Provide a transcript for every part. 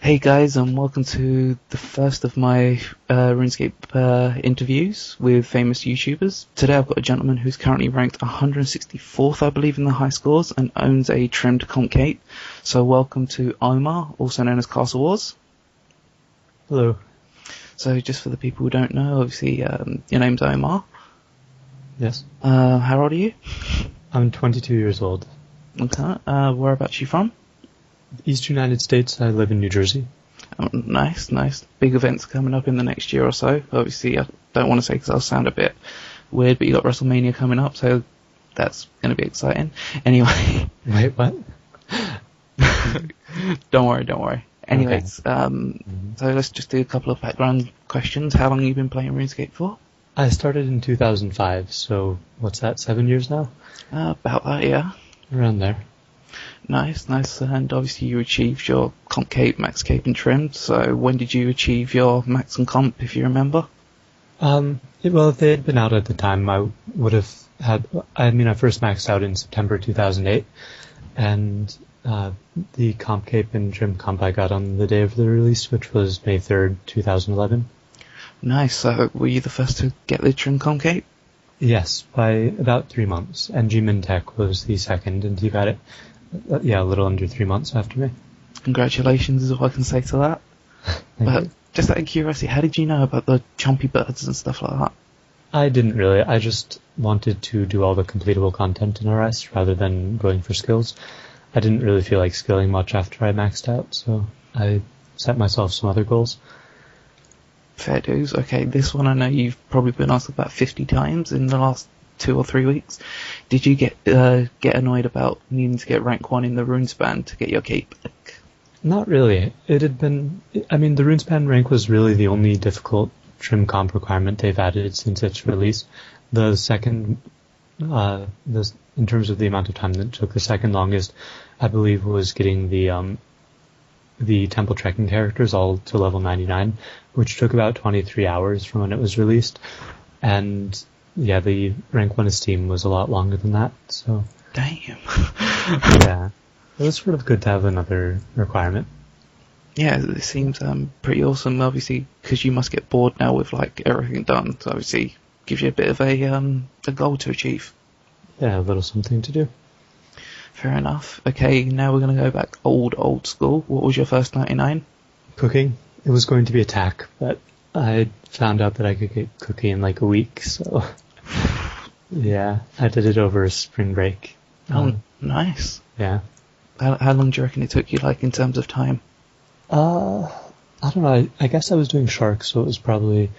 Hey guys, and welcome to the first of my RuneScape interviews with famous YouTubers. Today I've got a gentleman who's currently ranked 164th, I believe, in the high scores and owns a trimmed comp cape. So welcome to Omar, also known as Castle Wars. Hello. So just for the people who don't know, obviously your name's Omar. Yes. How old are you? I'm 22 years old. Okay. Whereabouts are you from? East United States. I live in New Jersey. Oh, nice. Big events coming up in the next year or so. Obviously, I don't want to say because I'll sound a bit weird, but you got WrestleMania coming up, so that's going to be exciting. Anyway. Wait, what? Don't worry. Anyways, Okay. So let's just do a couple of background questions. How long have you been playing RuneScape for? I started in 2005, so what's that, 7 years now? About that, yeah. Around there. Nice. And obviously you achieved your comp cape, max cape and trimmed. So when did you achieve your max and comp, if you remember? Well, if they had been out at the time, I would have had... I first maxed out in September 2008, and the comp cape and trim comp I got on the day of the release, which was May 3rd, 2011. Nice. So were you the first to get the trim comp cape? Yes, by about 3 months. And G-Min Tech was the second, and he got it, a little under 3 months after me. Congratulations is all I can say to that. But just out of curiosity, how did you know about the chompy birds and stuff like that? I didn't really. I just wanted to do all the completable content in RS rather than going for skills. I didn't really feel like skilling much after I maxed out, so I set myself some other goals. Fair dues. Okay, this one I know you've probably been asked about 50 times in the last 2 or 3 weeks. Did you get annoyed about needing to get rank 1 in the RuneSpan to get your cape? Not really. It had been... the RuneSpan rank was really the only difficult trim comp requirement they've added since its release. The second... in terms of the amount of time that it took, the second longest, I believe, was getting the temple trekking characters all to level 99, which took about 23 hours from when it was released. And yeah, the rank 1 esteem was a lot longer than that, so... Damn. Yeah. It was sort of good to have another requirement. Yeah, it seems pretty awesome, obviously, because you must get bored now with like everything done, so obviously gives you a bit of a goal to achieve. Yeah, a little something to do. Fair enough. Okay, now we're going to go back old school. What was your first 99? Cooking. It was going to be attack, but I found out that I could get cooking in like a week, so... Yeah, I did it over a spring break. Oh, nice. Yeah. How long do you reckon it took you, like, in terms of time? I don't know. I guess I was doing sharks, so it was probably,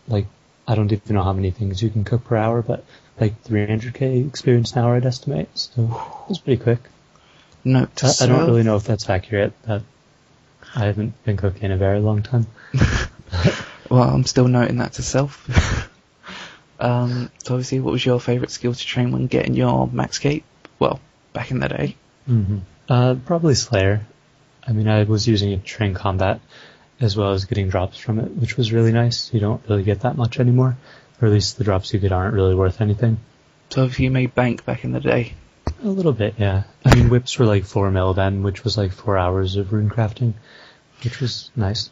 like, I don't even know how many things you can cook per hour, but like 300k experience an hour, I'd estimate. So it was pretty quick. Note to I don't really know if that's accurate. I haven't been cooking in a very long time. Well, I'm still noting that to self. So obviously, what was your favourite skill to train when getting your max cape? Well, back in the day. Mm-hmm. Probably Slayer. I was using it to train combat, as well as getting drops from it, which was really nice. You don't really get that much anymore, or at least the drops you get aren't really worth anything. So if you made bank back in the day? A little bit, yeah. Whips were like 4 mil then, which was like 4 hours of rune crafting, which was nice.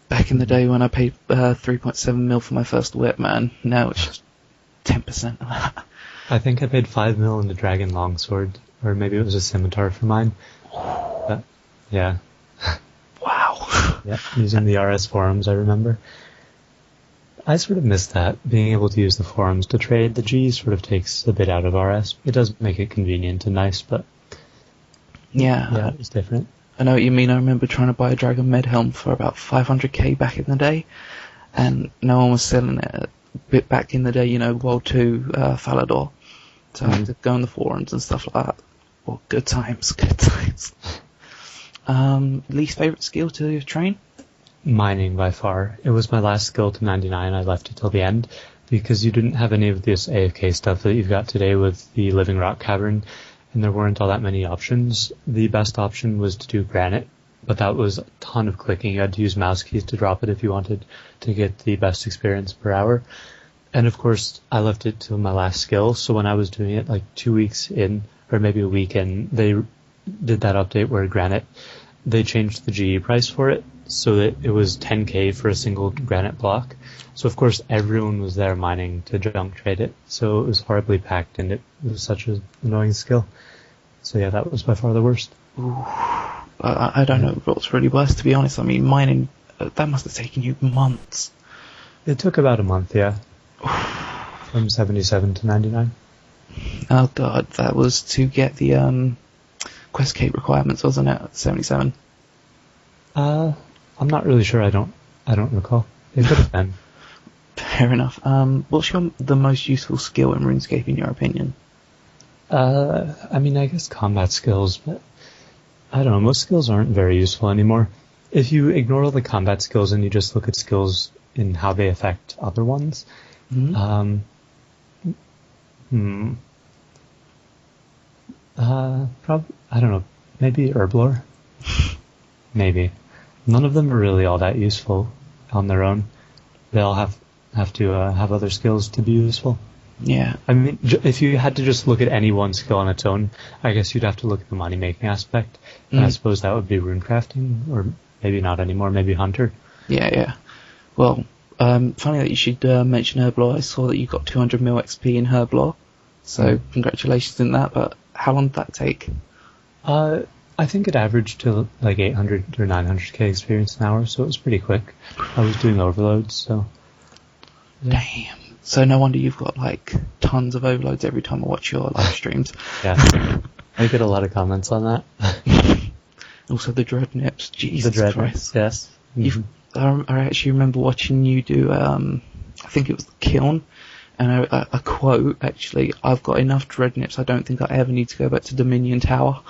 Back in the day when I paid 3.7 mil for my first whip, man, now it's just 10% of that. I think I paid 5 mil in the dragon longsword, or maybe it was a scimitar for mine. But, yeah. Wow. Yeah, using the RS forums, I remember. I sort of miss that. Being able to use the forums to trade the G sort of takes a bit out of RS. It does make it convenient and nice, but... Yeah, it's different. I know what you mean. I remember trying to buy a Dragon Med helm for about 500k back in the day, and no one was selling it. A bit back in the day, World 2 Falador. So I had to go on the forums and stuff like that. Well, good times. Least favourite skill to train? Mining, by far. It was my last skill to 99. I left it till the end, because you didn't have any of this AFK stuff that you've got today with the Living Rock Cavern, and there weren't all that many options. The best option was to do Granite, but that was a ton of clicking. You had to use mouse keys to drop it if you wanted to get the best experience per hour. And of course, I left it till my last skill, so when I was doing it like 2 weeks in, or maybe a week in, they did that update where Granite, they changed the GE price for it, so that it was 10k for a single granite block. So of course everyone was there mining to junk trade it. So it was horribly packed, and it was such an annoying skill. So yeah, that was by far the worst. Ooh. I don't know what's really worse, to be honest. I mean, mining, that must have taken you months. It took about a month, yeah. From 77 to 99. Oh god, that was to get the quest cape requirements, wasn't it? 77. I'm not really sure. I don't recall. It could have been. Fair enough. What's the most useful skill in RuneScape, in your opinion? I mean, I guess combat skills, but I don't know. Most skills aren't very useful anymore. If you ignore all the combat skills and you just look at skills in how they affect other ones, Mm-hmm. Probably, I don't know, maybe Herblore? Maybe. None of them are really all that useful on their own. They all have to have other skills to be useful. Yeah. I mean, if you had to just look at any one skill on its own, I guess you'd have to look at the money-making aspect. And I suppose that would be runecrafting, or maybe not anymore, maybe Hunter. Yeah. Well, funny that you should mention Herblore. I saw that you got 200 mil XP in Herblore, so congratulations in that, but how long did that take? I think it averaged to like 800 or 900k experience an hour, so it was pretty quick. I was doing overloads, so... Yeah. Damn. So no wonder you've got like tons of overloads every time I watch your live streams. Yeah. I get a lot of comments on that. Also the dread nips. Jesus the dread Christ. nips, yes. Mm-hmm. I actually remember watching you do, I think it was the Kiln, and a quote, actually, I've got enough dread nips, I don't think I ever need to go back to Dominion Tower.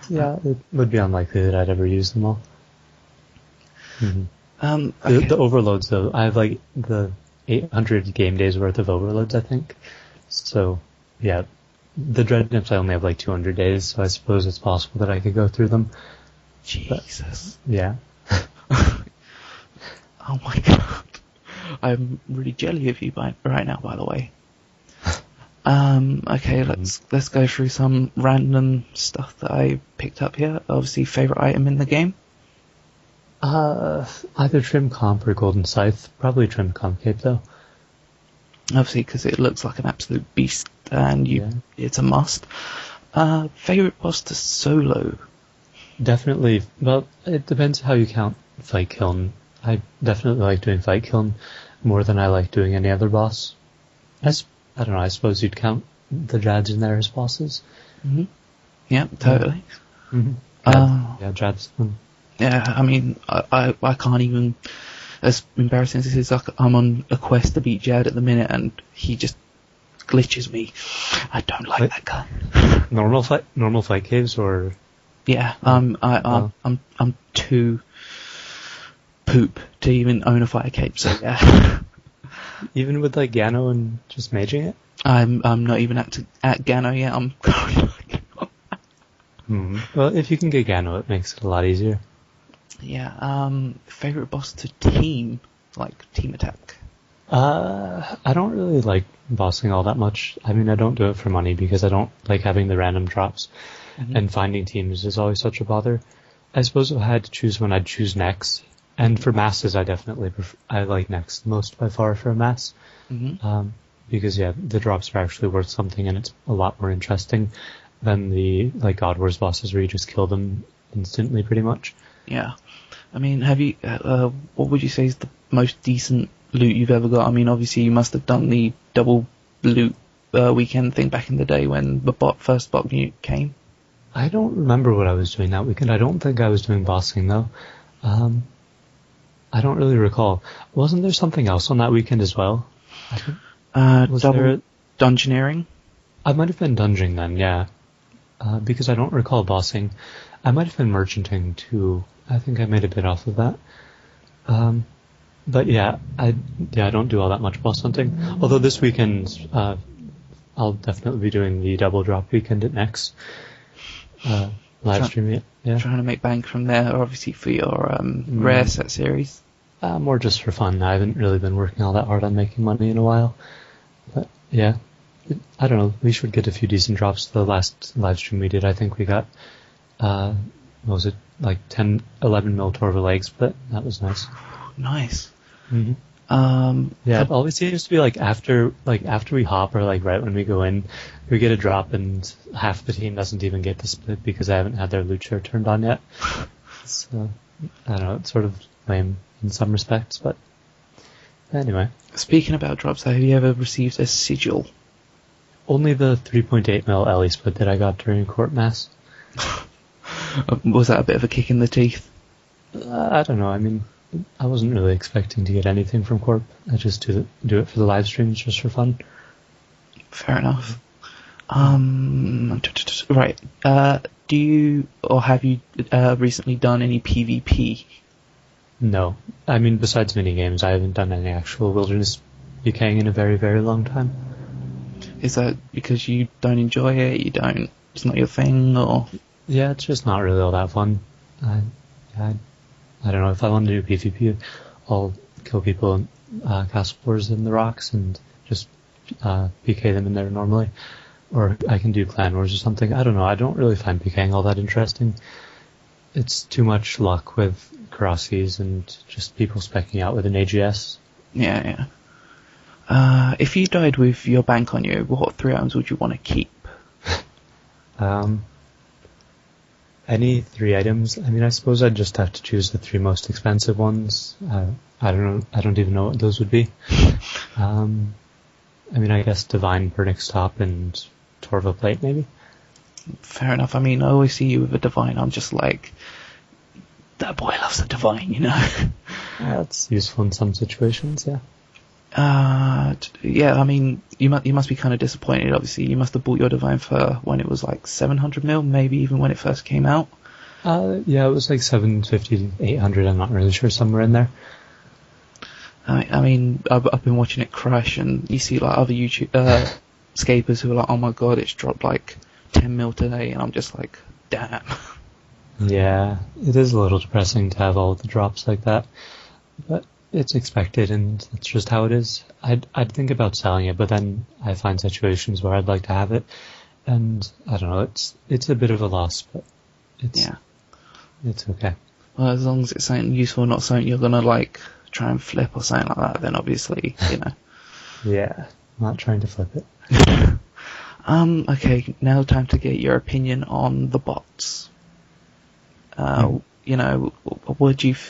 Yeah, it would be unlikely that I'd ever use them all. Mm-hmm. Okay. The overloads, though, I have like the 800 game days worth of overloads, I think. So, yeah, the dread nips I only have like 200 days, so I suppose it's possible that I could go through them. Jesus. But, yeah. Oh my god. I'm really jelly of you right now, by the way. Okay, let's go through some random stuff that I picked up here. Obviously, favourite item in the game? Either Trim Comp or Golden Scythe. Probably Trim Comp Cape, though. Obviously, because it looks like an absolute beast, and it's a must. Favourite boss to solo? Definitely. Well, it depends how you count Fight Kiln. I definitely like doing Fight Kiln more than I like doing any other boss. I don't know, I suppose you'd count the Jads in there as bosses. Mm-hmm. Yeah, totally. Mm-hmm. Yeah, Jads. Yeah, I mean, I can't even, as embarrassing as this is, I'm on a quest to beat Jad at the minute, and he just glitches me. I don't like that guy. Normal fight caves, or... Yeah, I'm too poop to even own a fire cape, so yeah. Even with like Gano and just maging it? I'm not even at Gano yet, I'm Well, if you can get Gano, it makes it a lot easier. Yeah, favourite boss to team, like team attack? I don't really like bossing all that much. I mean, I don't do it for money because I don't like having the random drops. Mm-hmm. And finding teams is always such a bother. I suppose if I had to choose one, I'd choose Nex. And for masses, I definitely I like Nex the most by far for a mass. Mm-hmm. Because, yeah, the drops are actually worth something, and it's a lot more interesting than the like God Wars bosses where you just kill them instantly, pretty much. Yeah. I mean, have you, what would you say is the most decent loot you've ever got? I mean, obviously you must have done the double loot weekend thing back in the day when the first bot came. I don't remember what I was doing that weekend. I don't think I was doing bossing, though. I don't really recall. Wasn't there something else on that weekend as well? Double dungeoneering? I might have been dungeoning then, yeah. Because I don't recall bossing. I might have been merchanting too. I think I made a bit off of that. But yeah, I don't do all that much boss hunting. Although this weekend, I'll definitely be doing the double drop weekend at Nex. Live stream it. Yeah. Trying to make bank from there, obviously for your rare set series. More just for fun. I haven't really been working all that hard on making money in a while. But yeah, I don't know. We should get a few decent drops. The last live stream we did, I think we got what was it, like 10, 11 mil Torva leg split. That was nice. Nice. Mm-hmm. Yeah, it always seems to be like after we hop or like right when we go in, we get a drop and half the team doesn't even get the split because they haven't had their loot share turned on yet. So I don't know, it's sort of lame in some respects, but anyway. Speaking about drops, have you ever received a sigil? Only the 3.8 mil LE split that I got during court mass. Was that a bit of a kick in the teeth? I don't know. I mean, I wasn't really expecting to get anything from Corp. I just do it for the live streams just for fun. Fair enough. Right. Do you or have you recently done any PvP? No. I mean, besides mini games, I haven't done any actual wilderness PKing in a very, very long time. Is that because you don't enjoy it? It's not your thing, or? Yeah, it's just not really all that fun. I don't know, if I want to do PvP, I'll kill people in castle floors in the rocks and just PK them in there normally. Or I can do clan wars or something. I don't know, I don't really find PKing all that interesting. It's too much luck with Karasis and just people specking out with an AGS. Yeah. If you died with your bank on you, what 3 items would you want to keep? Any 3 items? I mean, I suppose I'd just have to choose the 3 most expensive ones. I don't know. I don't even know what those would be. I mean, I guess Divine, Pernix Top, and Torva Plate, maybe? Fair enough. I mean, I always see you with a Divine. I'm just like, that boy loves a Divine, you know? That's useful in some situations, yeah. Yeah, I mean, you must be kind of disappointed, obviously. You must have bought your Divine for when it was like 700 mil, maybe even when it first came out. Yeah, it was like 750 to 800, I'm not really sure, somewhere in there. I mean, I've been watching it crash, and you see like other YouTube scapers who are like, oh my god, it's dropped like 10 mil today, and I'm just like, damn. Yeah, it is a little depressing to have all the drops like that, but it's expected, and it's just how it is. I'd think about selling it, but then I find situations where I'd like to have it, and I don't know, it's a bit of a loss, but it's okay. Well, as long as it's something useful, not something you're gonna like try and flip or something like that, then obviously, you know. Yeah, I'm not trying to flip it. Okay, now time to get your opinion on the bots. You know,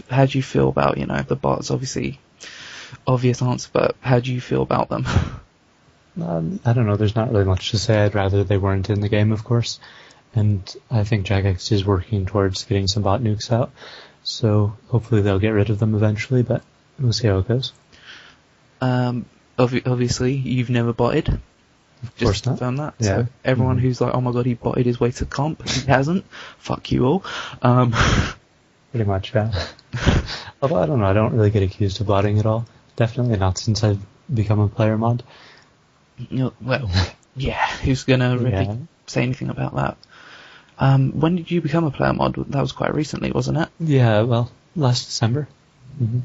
how do you feel about, you know, the bots? Obviously, obvious answer, but how do you feel about them? I don't know, there's not really much to say. I'd rather they weren't in the game, of course. And I think Jagex is working towards getting some bot nukes out. So hopefully they'll get rid of them eventually, but we'll see how it goes. Obviously, you've never botted. Of course not. Done that. Yeah. So everyone who's like, oh my god, he botted his way to comp, he hasn't. Fuck you all. Pretty much, yeah. Although, I don't know, I don't really get accused of botting at all. Definitely not since I've become a player mod. Well, yeah, who's gonna really say anything about that? When did you become a player mod? That was quite recently, wasn't it? Yeah, well, last December. Mm-hmm.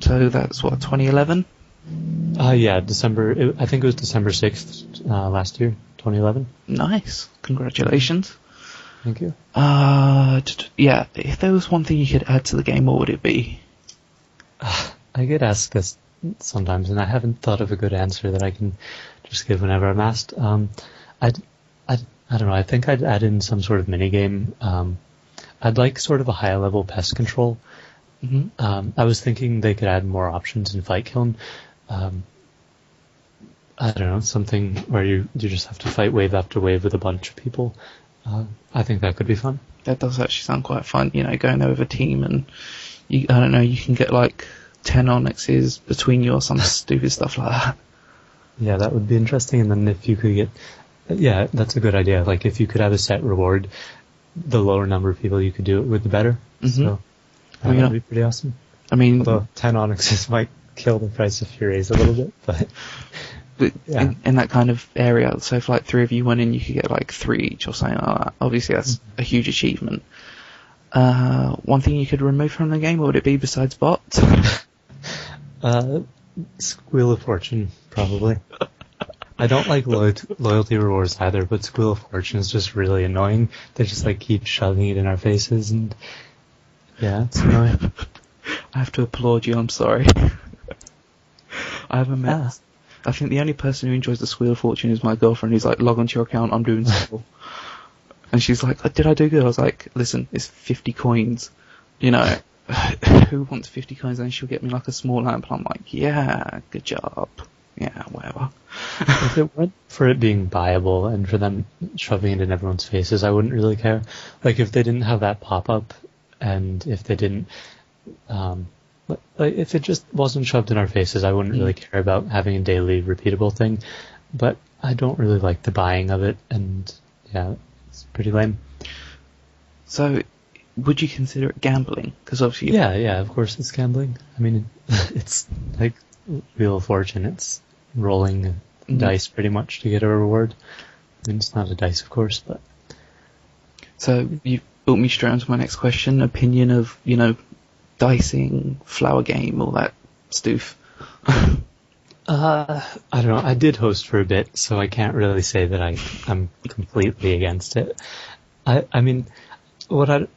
So that's what, 2011? Yeah, December. I think it was December 6th last year, 2011. Nice. Congratulations. Thank you. Yeah, if there was one thing you could add to the game, what would it be? I get asked this sometimes, and I haven't thought of a good answer that I can just give whenever I'm asked. I don't know, I think I'd add in some sort of minigame. I'd like sort of a high-level pest control. Mm-hmm. I was thinking they could add more options in Fight Kiln. I don't know, something where you just have to fight wave after wave with a bunch of people. I think that could be fun. That does actually sound quite fun, you know, going there with a team and, I don't know, you can get like 10 onyxes between you or some stupid stuff like that. Yeah, that would be interesting, and then if you could get... Yeah, that's a good idea. Like, if you could have a set reward, the lower number of people you could do it with, the better. Mm-hmm. So, that would be pretty awesome. I mean... Although 10 onyxes might kill the price of Furies a little bit, but yeah. In that kind of area, so if like 3 of you went in, you could get like 3 each or something like that. Obviously, that's a huge achievement. One thing you could remove from the game, what would it be besides bots? Squeal of Fortune, probably. I don't like loyalty rewards either, but Squeal of Fortune is just really annoying. They just like keep shoving it in our faces, and yeah, it's annoying. I have to applaud you, I'm sorry. I haven't met... Ah. I think the only person who enjoys the Squeal of Fortune is my girlfriend, who's like, log onto your account, I'm doing Squeal. And she's like, did I do good? I was like, listen, it's 50 coins. You know, who wants 50 coins? And she'll get me like a small lamp. And I'm like, yeah, good job. Yeah, whatever. If it weren't for it being buyable and for them shoving it in everyone's faces, I wouldn't really care. Like, if they didn't have that pop-up, and if they didn't... like, if it just wasn't shoved in our faces, I wouldn't really care about having a daily repeatable thing. But I don't really like the buying of it, and yeah, it's pretty lame. So, would you consider it gambling? Because obviously... Yeah, of course it's gambling. I mean, it's like Wheel of Fortune. It's rolling dice pretty much to get a reward. I mean, it's not a dice, of course, but... So, you've brought me straight on to my next question. Opinion of, you know, dicing, flower game, all that stuff. I don't know. I did host for a bit, so I can't really say that I'm completely against it. I mean, I don't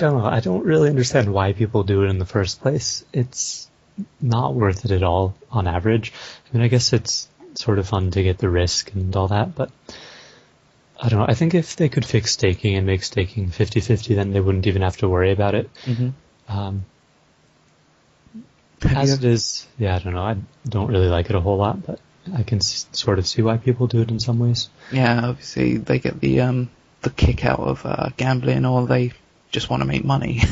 know. I don't really understand why people do it in the first place. It's not worth it at all on average. I mean, I guess it's sort of fun to get the risk and all that, but I don't know. I think if they could fix staking and make staking 50-50, then they wouldn't even have to worry about it. As it is, yeah, I don't know. I don't really like it a whole lot, but I can sort of see why people do it in some ways. Yeah, obviously they get the kick out of gambling, or they just want to make money.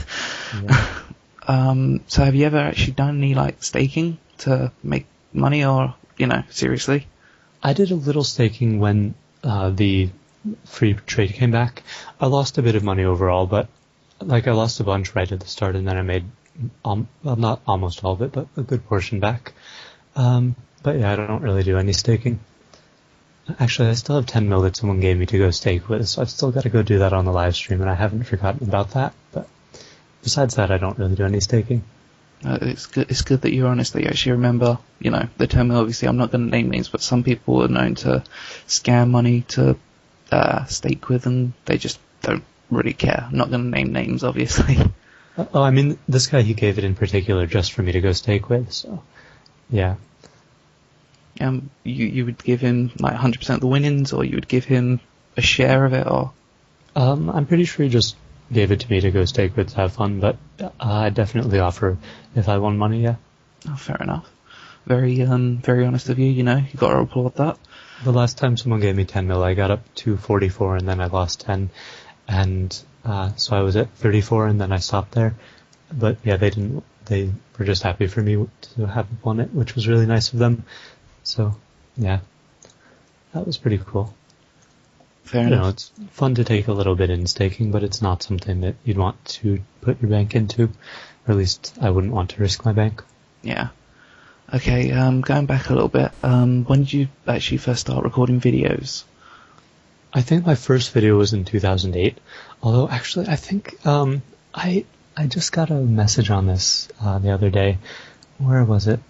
Yeah. So have you ever actually done any like staking to make money, or, you know, seriously? I did a little staking when the free trade came back. I lost a bit of money overall, but like I lost a bunch right at the start, and then I made well, not almost all of it, but a good portion back. But yeah, I don't really do any staking. Actually, I still have 10 mil that someone gave me to go stake with, so I've still got to go do that on the live stream, and I haven't forgotten about that. But besides that, I don't really do any staking. It's good that you're honest, that you actually remember, you know, the 10 mil. Obviously, I'm not going to name names, but some people are known to scam money to stake with, and they just don't really care. I'm not going to name names, obviously. Oh, I mean, this guy, he gave it in particular just for me to go stake with, so yeah. You would give him like 100% of the winnings, or you would give him a share of it, or? I'm pretty sure he just gave it to me to go stake with to have fun, but I definitely offer if I won money, yeah. Oh, fair enough. Very honest of you, you know, you got to applaud that. The last time someone gave me 10 mil, I got up to 44, and then I lost 10, and so I was at 34, and then I stopped there. But yeah, they were just happy for me to have won it, which was really nice of them. So yeah, that was pretty cool. Fair enough. You know, it's fun to take a little bit in staking, but it's not something that you'd want to put your bank into, or at least I wouldn't want to risk my bank. Yeah. Okay, going back a little bit, when did you actually first start recording videos? I think my first video was in 2008, although actually I think I just got a message on this the other day. Where was it?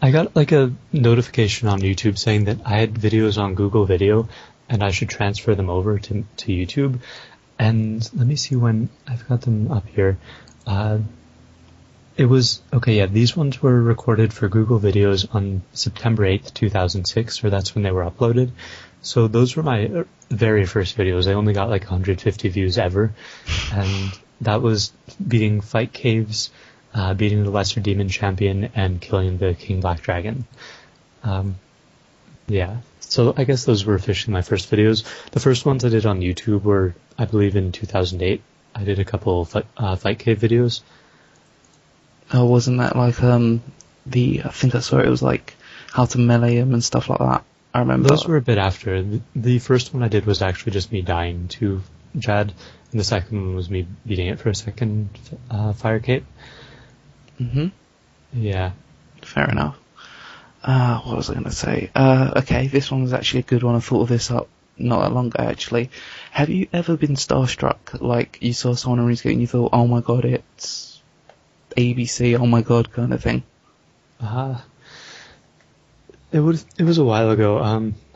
I got like a notification on YouTube saying that I had videos on Google Video and I should transfer them over to YouTube. And let me see when I've got them up here. It was, okay, yeah, these ones were recorded for Google Videos on September 8th, 2006, or that's when they were uploaded. So those were my very first videos. I only got like 150 views ever. And that was beating Fight Caves, beating the Lesser Demon Champion, and killing the King Black Dragon. Yeah, so I guess those were officially my first videos. The first ones I did on YouTube were, I believe, in 2008. I did a couple Fight Cave videos. Oh, wasn't that like I think I saw it was like how to melee him and stuff like that. I remember. Those were a bit after. The first one I did was actually just me dying to Jad, and the second one was me beating it for a second Fire Cape. Yeah. Fair enough. What was I going to say? Okay, this one was actually a good one. I thought of this up not that long ago, actually. Have you ever been starstruck? Like, you saw someone on RuneScape and you thought, oh my god, it's ABC, oh my god, kind of thing? It was a while ago.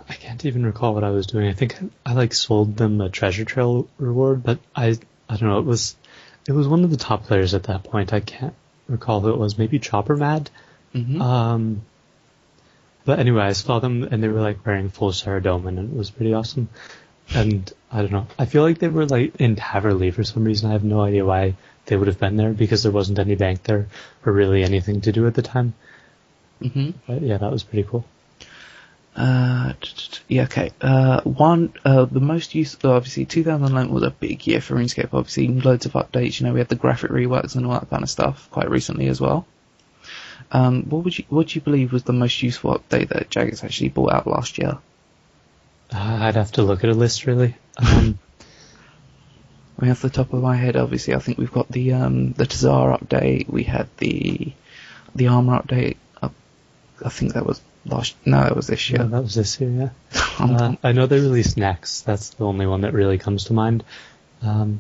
I can't even recall what I was doing. I think I like sold them a treasure trail reward, but I don't know. It was one of the top players at that point. I can't recall who it was. Maybe Chopper Mad. Mm-hmm. But anyway, I saw them and they were like wearing full Saradomin, and it was pretty awesome. And I don't know. I feel like they were like in Taverley for some reason. I have no idea why they would have been there, because there wasn't any bank there or really anything to do at the time. Mm-hmm. But yeah, that was pretty cool. Yeah, okay. The most useful, obviously, 2011 was a big year for RuneScape. Obviously, loads of updates. You know, we had the graphic reworks and all that kind of stuff quite recently as well. What do you believe was the most useful update that Jagex actually brought out last year? I'd have to look at a list, really. I mean, off the top of my head, obviously, I think we've got the Tazar update. We had the armor update. I think that was that was this year. Yeah, that was this year, yeah. I know they released next. That's the only one that really comes to mind. And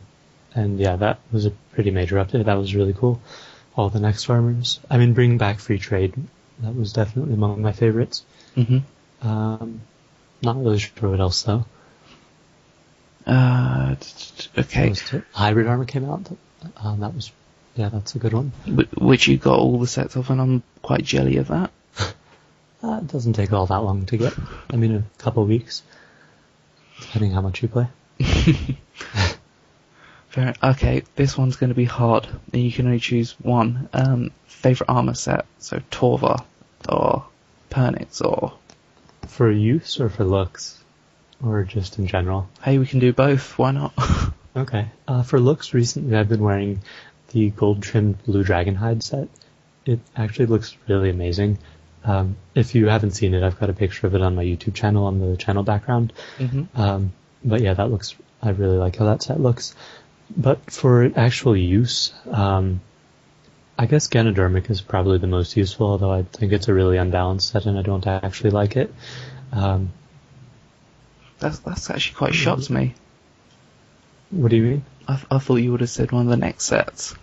yeah, that was a pretty major update. That was really cool. All the next armors. I mean, bringing back free trade. That was definitely among my favorites. Mm-hmm. Not really sure what else though. Okay. Hybrid armor came out. That's a good one. Which you got all the sets of, and I'm quite jelly of that. It doesn't take all that long to get. I mean, a couple of weeks, depending how much you play. Fair. Okay, this one's going to be hard, and you can only choose one. Favorite armor set, so Torva or Pernix or. For use or for looks, or just in general? Hey, we can do both. Why not? Okay. For looks, recently I've been wearing the gold trimmed blue dragon hide set. It actually looks really amazing. If you haven't seen it, I've got a picture of it on my YouTube channel on the channel background. Mm-hmm. But yeah, I really like how that set looks. But for actual use, I guess Ganodermic is probably the most useful, although I think it's a really unbalanced set and I don't actually like it. That's actually quite shocked me. What do you mean? I thought you would have said one of the next sets.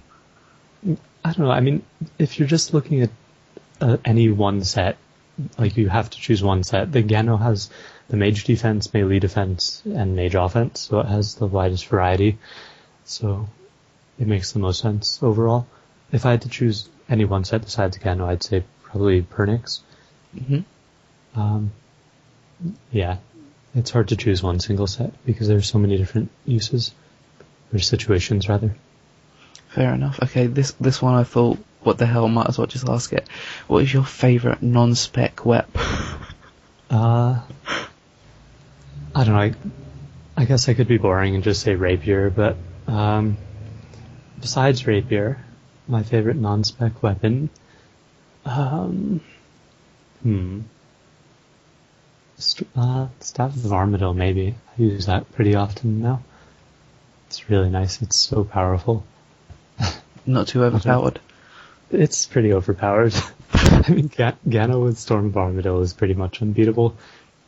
I don't know. I mean, if you're just looking at any one set, like you have to choose one set, the Gano has the mage defense, melee defense, and mage offense, so it has the widest variety. So it makes the most sense overall. If I had to choose any one set besides Gano, I'd say probably Pernix. Mm-hmm. Yeah, it's hard to choose one single set because there's so many different uses, or situations rather. Fair enough. Okay, this one I thought, what the hell, might as well just ask it. What is your favourite non-spec wep? I don't know, I guess I could be boring and just say Rapier, but besides Rapier, my favourite non-spec weapon, Staff of Armadyl, maybe. I use that pretty often now. It's really nice, it's so powerful. Not too overpowered. It's pretty overpowered. I mean, Gano with Storm of Armadyl is pretty much unbeatable.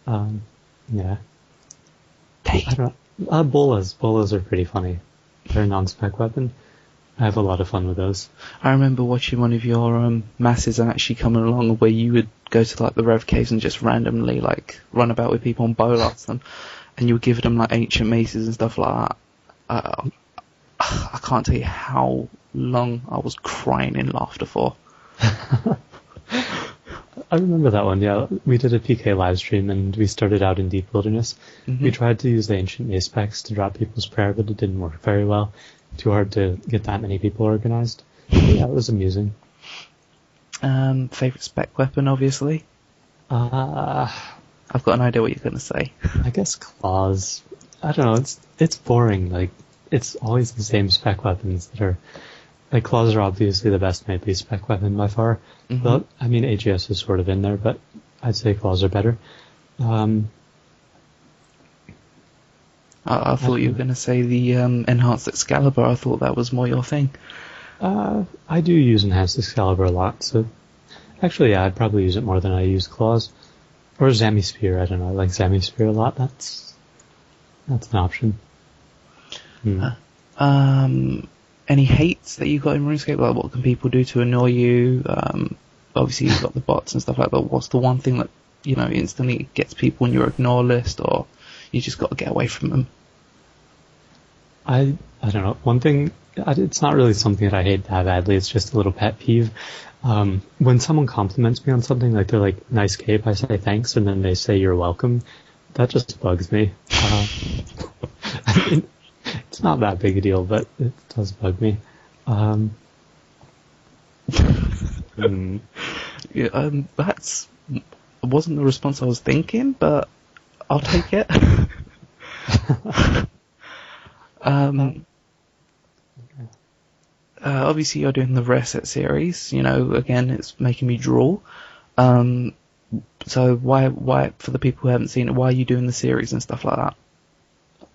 Yeah. I don't know. Bolas are pretty funny. They're a non-spec weapon. I have a lot of fun with those. I remember watching one of your masses and actually coming along where you would go to like the Rev Caves and just randomly like run about with people on bolas and you would give them like ancient maces and stuff like that. I can't tell you how long I was crying in laughter for. I remember that one, yeah. We did a PK live stream and we started out in Deep Wilderness. Mm-hmm. We tried to use the ancient mace specs to drop people's prayer, but it didn't work very well. Too hard to get that many people organized. Yeah, it was amusing. Favorite spec weapon, obviously? I've got an idea what you're going to say. I guess claws. I don't know, it's boring. Like, it's always the same spec weapons that are... Like, claws are obviously the best melee spec weapon by far. Mm-hmm. But, I mean, AGS is sort of in there, but I'd say claws are better. I thought you were going to say the Enhanced Excalibur. I thought that was more your thing. I do use Enhanced Excalibur a lot, so... Actually, yeah, I'd probably use it more than I use claws. Or Zami Spear, I don't know. I like Zami Spear a lot. That's an option. Any hates that you got in RuneScape? Like, what can people do to annoy you? Obviously, you've got the bots and stuff like that. What's the one thing that instantly gets people on your ignore list, or you just got to get away from them? I don't know. One thing, it's not really something that I hate that badly. It's just a little pet peeve. When someone compliments me on something, like they're like, nice cape, I say thanks, and then they say you're welcome. That just bugs me. I mean, it's not that big a deal, but it does bug me. Yeah, that's wasn't the response I was thinking, but I'll take it. Obviously you're doing the Reset series, again, it's making me drool. So why, for the people who haven't seen it, why are you doing the series and stuff like that?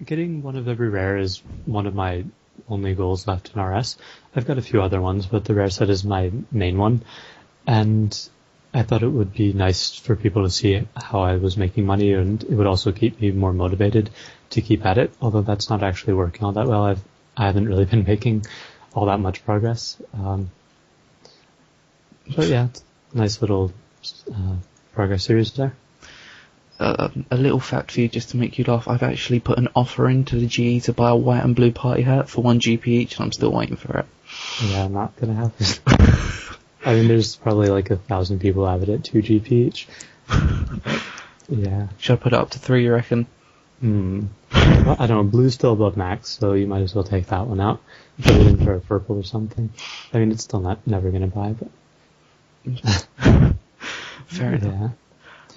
Getting one of every rare is one of my only goals left in RS. I've got a few other ones, but the rare set is my main one. And I thought it would be nice for people to see how I was making money, and it would also keep me more motivated to keep at it, although that's not actually working all that well. I haven't really been making all that much progress. But yeah, it's a nice little progress series there. A little fact for you just to make you laugh, I've actually put an offer into the GE to buy a white and blue party hat for 1 GP each, and I'm still waiting for it. Yeah, not gonna happen. I mean, there's probably like 1,000 people have it at 2 GP each. Yeah. Should I put it up to 3, you reckon? Well, I don't know, blue's still above max, so you might as well take that one out. Put it in for a purple or something. I mean, it's still never gonna buy, but... Fair enough. Yeah.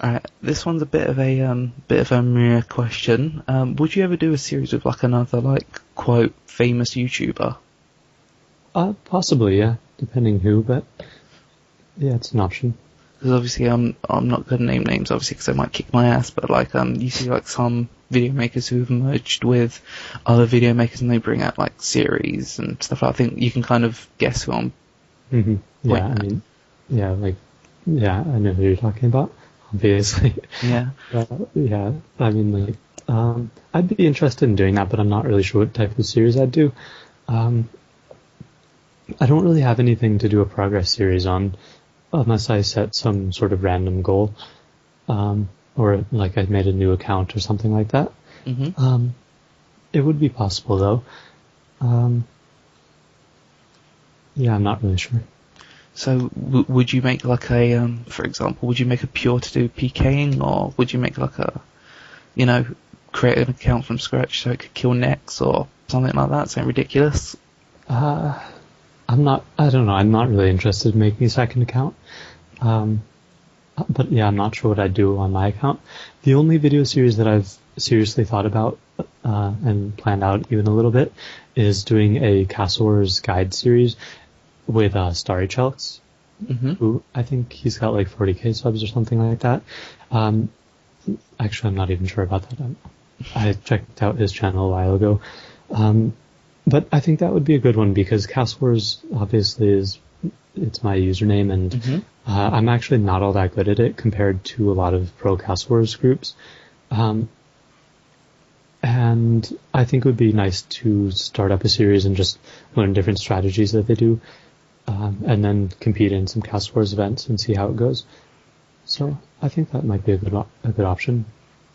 Alright, this one's a bit of a mere question. Would you ever do a series with like another quote famous YouTuber? Possibly, yeah, depending who, but yeah, it's an option. Because obviously I'm not going to name names, obviously, because they might kick my ass. But you see some video makers who've merged with other video makers, and they bring out series and stuff. I think you can kind of guess who I'm. Mm-hmm. Yeah, I mean, yeah, I know who you're talking about. Obviously. Yeah. Yeah, I mean, I'd be interested in doing that, but I'm not really sure what type of series I'd do. I don't really have anything to do a progress series on, unless I set some sort of random goal, or I made a new account or something like that. Mm-hmm. It would be possible though. Yeah, I'm not really sure. So would you make for example, would you make a pure to do PKing, or would you make create an account from scratch so it could kill necks or something like that? Something ridiculous? I don't know, I'm not really interested in making a second account. But yeah, I'm not sure what I'd do on my account. The only video series that I've seriously thought about, and planned out even a little bit, is doing a Castle Wars guide series with Starry Chelks, who I think he's got 40k subs or something like that. Actually, I'm not even sure about that. I checked out his channel a while ago. But I think that would be a good one, because Castle Wars obviously it's my username, and I'm actually not all that good at it compared to a lot of pro Castle Wars groups. And I think it would be nice to start up a series and just learn different strategies that they do, and then compete in some Castle Wars events and see how it goes. So I think that might be a good option.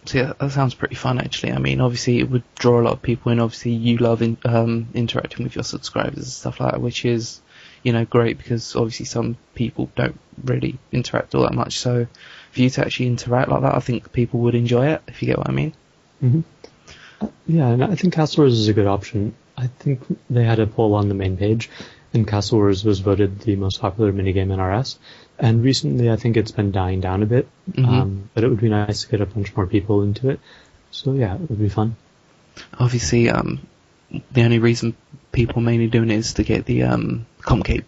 So yeah, that sounds pretty fun, actually. I mean, obviously it would draw a lot of people in. Obviously you love interacting with your subscribers and stuff like that, which is, great, because obviously some people don't really interact all that much. So for you to actually interact like that, I think people would enjoy it, if you get what I mean. Mm-hmm. Yeah, and I think Castle Wars is a good option. I think they had a poll on the main page, and Castle Wars was voted the most popular minigame in RS. And recently, I think it's been dying down a bit, but it would be nice to get a bunch more people into it. So yeah, it would be fun. Obviously, the only reason people mainly doing it is to get the comp cape,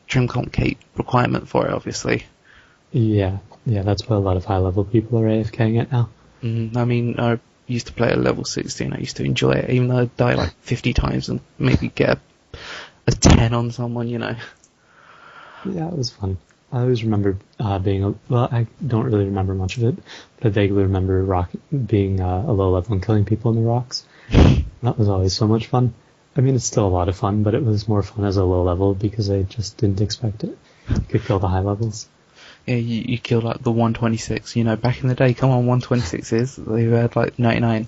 trim comp cape requirement for it, obviously. Yeah, that's why a lot of high-level people are AFKing it now. I mean, I used to play at level 16, I used to enjoy it, even though I'd die 50 times and maybe get a 10 on someone, Yeah, it was fun. I always remember I don't really remember much of it, but I vaguely remember being a low level and killing people in the rocks. That was always so much fun. I mean, it's still a lot of fun, but it was more fun as a low level because I just didn't expect it. You could kill the high levels. Yeah, you kill like the 126. You know, back in the day, come on, 126s. They had like 99,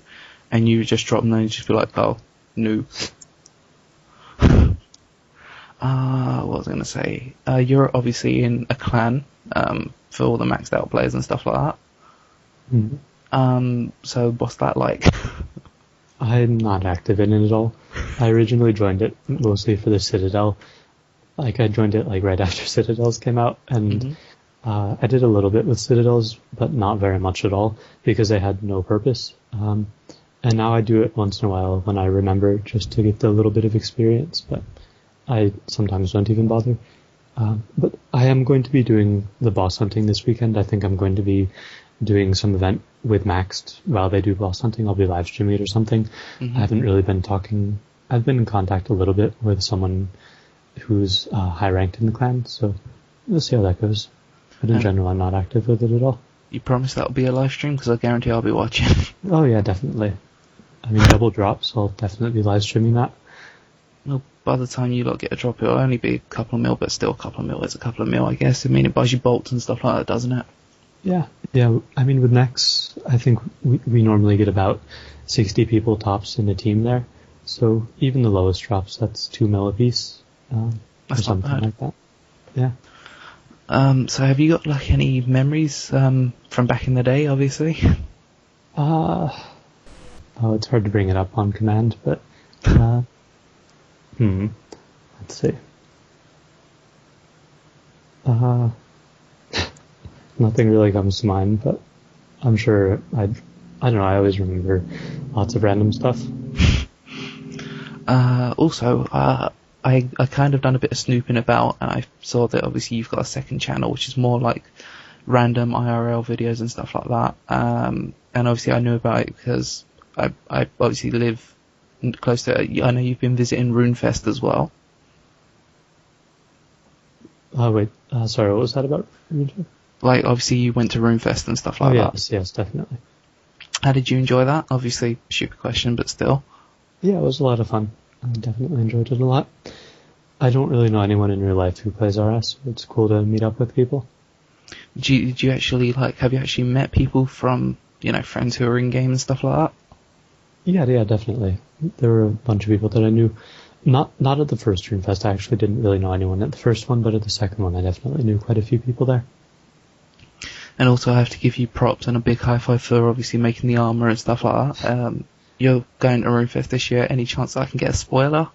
and you would just drop them and you'd just be like, oh, no. What was I gonna say? You're obviously in a clan, for all the maxed out players and stuff like that. Mm-hmm. So what's that like? I'm not active in it at all. I originally joined it mostly for the Citadel. Like, I joined it like right after Citadels came out, and I did a little bit with Citadels, but not very much at all, because they had no purpose. And now I do it once in a while when I remember, just to get a little bit of experience, but I sometimes don't even bother. But I am going to be doing the boss hunting this weekend. I think I'm going to be doing some event with Maxed while they do boss hunting. I'll be live streaming it or something. I haven't really been talking. I've been in contact a little bit with someone who's high ranked in the clan, so we'll see how that goes. But in general, I'm not active with it at all. You promise that'll be a live stream? Because I guarantee I'll be watching. Oh yeah, definitely. I mean, double drops, I'll definitely be live streaming that. Well, by the time you lot get a drop, it'll only be a couple of mil, but still a couple of mil is a couple of mil, I guess. I mean, it buys you bolts and stuff like that, doesn't it? Yeah. I mean, with Nex, I think we normally get about 60 people tops in a team there. So even the lowest drops, that's 2 mil a piece. Or something like that. Yeah. So have you got like any memories from back in the day, obviously? Oh, it's hard to bring it up on command, but let's see. Nothing really comes to mind, but I'm sure I don't know, I always remember lots of random stuff. Also, I kind of done a bit of snooping about, and I saw that obviously you've got a second channel, which is more like random IRL videos and stuff like that. And obviously I knew about it because I obviously live close to, I know you've been visiting RuneFest as well. Wait, sorry, what was that about? Like, obviously you went to RuneFest and stuff like that. Yes, definitely. How did you enjoy that? Obviously, stupid question, but still. Yeah, it was a lot of fun. I definitely enjoyed it a lot. I don't really know anyone in real life who plays RS, so it's cool to meet up with people. Did you actually, like, have you actually met people from, you know, friends who are in game and stuff like that? Yeah, definitely. There were a bunch of people that I knew. Not at the first RuneFest, I actually didn't really know anyone at the first one, but at the second one I definitely knew quite a few people there. And also I have to give you props and a big high five for obviously making the armor and stuff like that. You're going to RuneFest this year, any chance I can get a spoiler?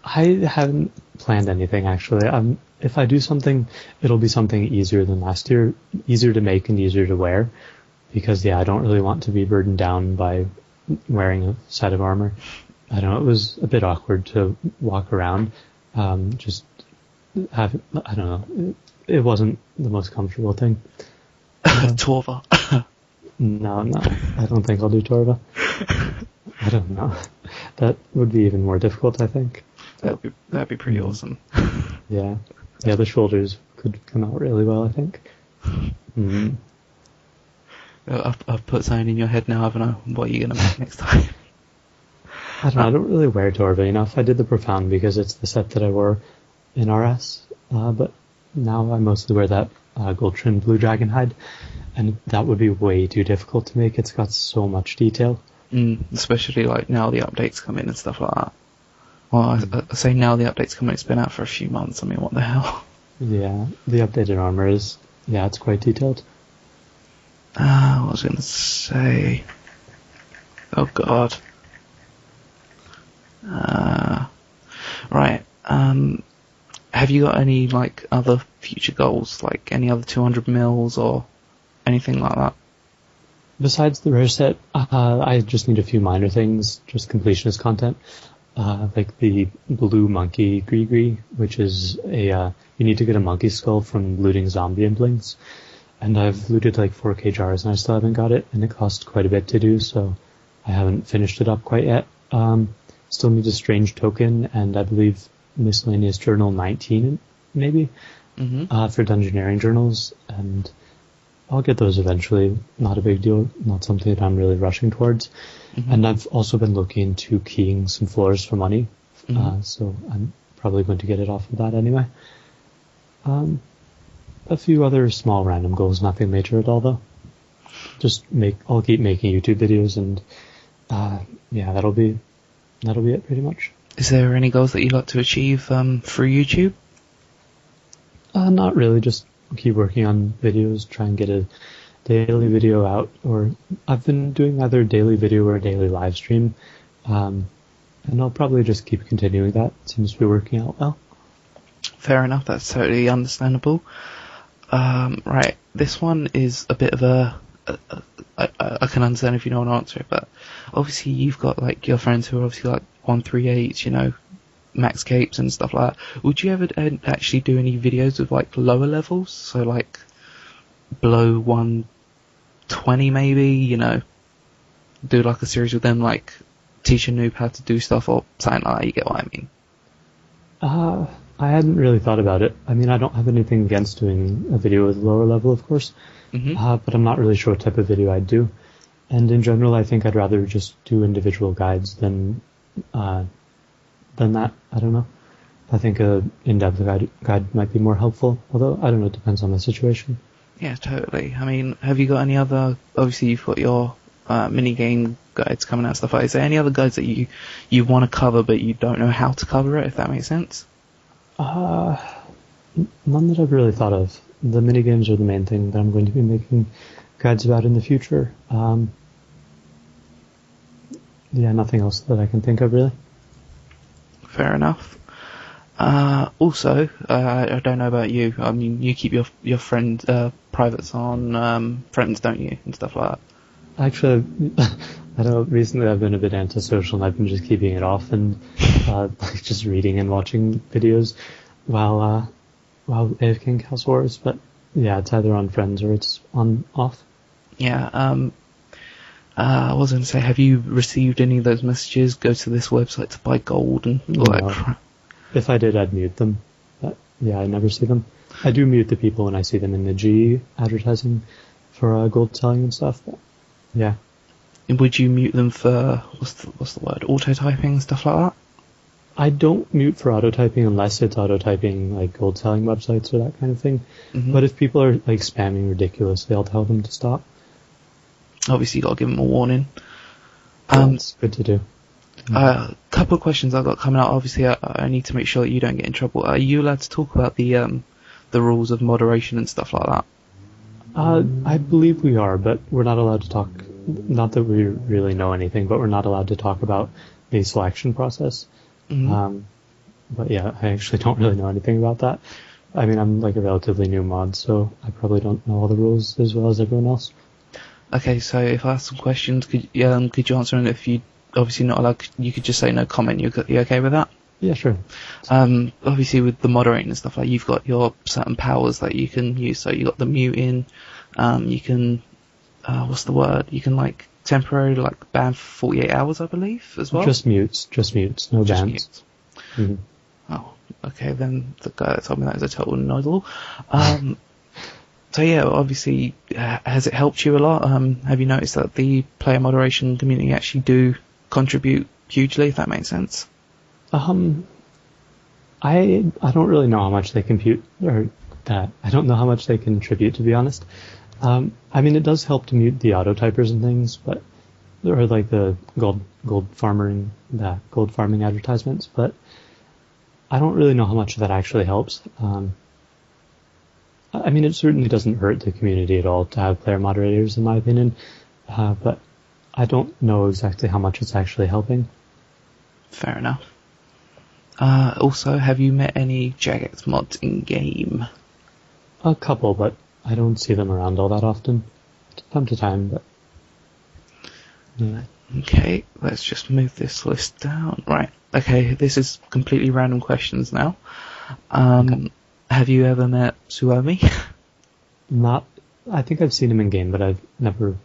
I haven't planned anything, actually. If I do something, it'll be something easier than last year, easier to make and easier to wear, because I don't really want to be burdened down by wearing a set of armor. I don't know, it was a bit awkward to walk around, I don't know, it wasn't the most comfortable thing. Torva. No, I don't think I'll do Torva. I don't know. That would be even more difficult, I think. That'd be pretty awesome. Yeah, the shoulders could come out really well, I think. I've put something in your head now, haven't I? What are you going to make next time? I don't know, I don't really wear Torva enough. I did the Profound because it's the set that I wore in RS, but now I mostly wear that gold trimmed blue dragon hide, and that would be way too difficult to make. It's got so much detail. Especially like now the updates come in and stuff like that. Well, I say now the updates come in, it's been out for a few months. I mean, what the hell? Yeah, the updated armor is, it's quite detailed. What was I going to say? Oh god. Right. Have you got any like other future goals, like any other 200 mils or anything like that? Besides the rare set, I just need a few minor things, just completionist content, like the blue monkey Gree, which is you need to get a monkey skull from looting zombie implings, and I've looted like 4K jars and I still haven't got it, and it costs quite a bit to do, so I haven't finished it up quite yet. Still need a strange token, and I believe miscellaneous journal 19 maybe, for dungeoneering journals, and I'll get those eventually. Not a big deal, not something that I'm really rushing towards. And I've also been looking into keying some floors for money, so I'm probably going to get it off of that anyway. a few other small random goals, nothing major at all though. I'll keep making YouTube videos, and yeah, that'll be it pretty much. Is there any goals that you'd like to achieve through YouTube? Not really, just keep working on videos, try and get a daily video out, or I've been doing either daily video or daily live stream, and I'll probably just keep continuing that. It seems to be working out well. Fair enough, that's totally understandable. Right, this one is a bit of I can understand if you don't want to answer it, but obviously you've got like your friends who are obviously like 138, you know, max capes and stuff like that. Would you ever actually do any videos with like lower levels? So like below 120 maybe, you know, do like a series with them, like teach a noob how to do stuff or something like that, you get what I mean? I hadn't really thought about it. I mean, I don't have anything against doing a video with a lower level, of course, but I'm not really sure what type of video I'd do. And in general, I think I'd rather just do individual guides than that. I don't know. I think a in-depth guide might be more helpful, although I don't know, it depends on the situation. Yeah, totally. I mean, have you got any other, obviously you've got your mini-game guides coming out and stuff like that. Is there any other guides that you want to cover but you don't know how to cover it, if that makes sense? None that I've really thought of. The minigames are the main thing that I'm going to be making guides about in the future. Yeah, nothing else that I can think of really. Fair enough. Also, I don't know about you. I mean, you keep your friend privates on friends, don't you, and stuff like that. Actually, I know recently I've been a bit antisocial and I've been just keeping it off and like just reading and watching videos while AFK in Chaos Wars. But yeah, it's either on friends or it's on off. Yeah. I was going to say, have you received any of those messages? Go to this website to buy gold and all that crap. If I did, I'd mute them. But yeah, I never see them. I do mute the people when I see them in the G advertising for gold selling and stuff. But yeah. Would you mute them for what's the word? Auto-typing and stuff like that? I don't mute for auto-typing unless it's auto-typing like gold selling websites or that kind of thing. Mm-hmm. But if people are like spamming ridiculously, I'll tell them to stop. Obviously, you got to give them a warning. It's good to do. A couple of questions I've got coming out. Obviously, I need to make sure that you don't get in trouble. Are you allowed to talk about the rules of moderation and stuff like that? I believe we are, but we're not allowed to talk. Not that we really know anything, but we're not allowed to talk about the selection process. Mm-hmm. But yeah, I actually don't really know anything about that. I mean, I'm like a relatively new mod, so I probably don't know all the rules as well as everyone else. Okay, so if I ask some questions, could you answer? And if you obviously not allowed, you could just say no comment. You okay with that? Yeah, sure. Obviously with the moderating and stuff, like you've got your certain powers that you can use. So you got the muting. You can what's the word? You can like temporarily like ban for 48 hours, I believe, as well. Just mutes, no bans. Mutes. Mm-hmm. Oh, okay. Then the guy that told me that is a total nozzle. So yeah, obviously, has it helped you a lot? Have you noticed that the player moderation community actually do contribute hugely, if that makes sense? I don't really know how much they compute, or that. I don't know how much they contribute, to be honest. I mean, it does help to mute the auto-typers and things, but, or like the gold farming advertisements, but I don't really know how much that actually helps. I mean, it certainly doesn't hurt the community at all to have player moderators, in my opinion, but I don't know exactly how much it's actually helping. Fair enough. Also, have you met any Jagex mods in-game? A couple, but I don't see them around all that often. Time to time, but... Yeah. Okay, let's just move this list down. Right, okay, this is completely random questions now. Okay. Have you ever met Suomi? I think I've seen him in game, but I've never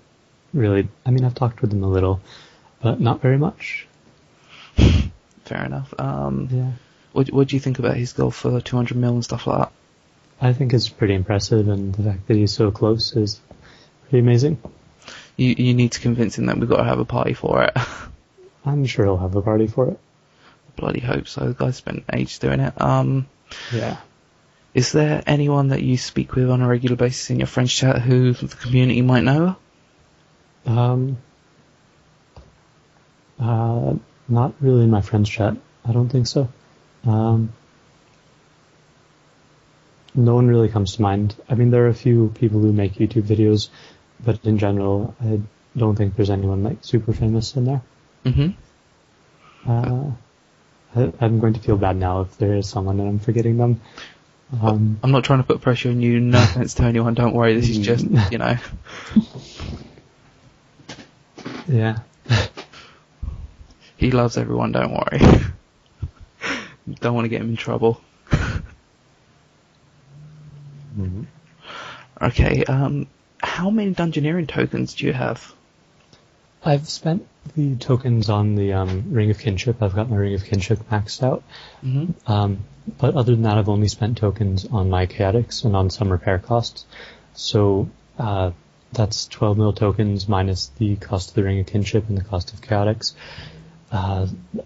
really... I mean, I've talked with him a little, but not very much. Fair enough. Yeah. What do you think about his goal for 200 mil and stuff like that? I think it's pretty impressive, and the fact that he's so close is pretty amazing. You need to convince him that we've got to have a party for it. I'm sure he'll have a party for it. Bloody hope so. The guy spent ages doing it. Yeah. Is there anyone that you speak with on a regular basis in your friends chat who the community might know? Not really in my friends chat. I don't think so. No one really comes to mind. I mean, there are a few people who make YouTube videos, but in general, I don't think there's anyone like super famous in there. I'm going to feel bad now if there is someone and I'm forgetting them. I'm not trying to put pressure on you. No offense to anyone. Don't worry. This is just, Yeah. He loves everyone. Don't worry. Don't want to get him in trouble. Mm-hmm. Okay. How many Dungeoneering tokens do you have? I've spent the tokens on the Ring of Kinship. I've got my Ring of Kinship maxed out. But other than that, I've only spent tokens on my Chaotix and on some repair costs. So that's 12 mil tokens minus the cost of the Ring of Kinship and the cost of Chaotix.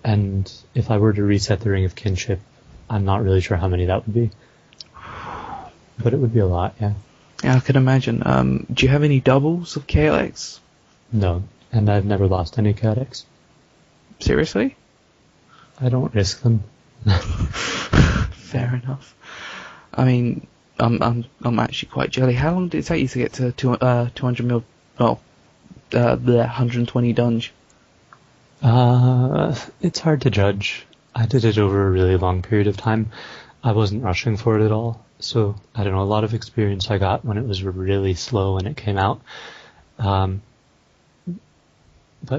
And if I were to reset the Ring of Kinship, I'm not really sure how many that would be. But it would be a lot, yeah. Yeah, I can imagine. Do you have any doubles of Chaotix? No, and I've never lost any Chaotix. Seriously? I don't risk them. Fair enough. I mean, I'm actually quite jelly. How long did it take you to get to 200 mil? Well, 120 dunge. It's hard to judge. I did it over a really long period of time. I wasn't rushing for it at all. So, I don't know, a lot of experience I got when it was really slow when it came out. But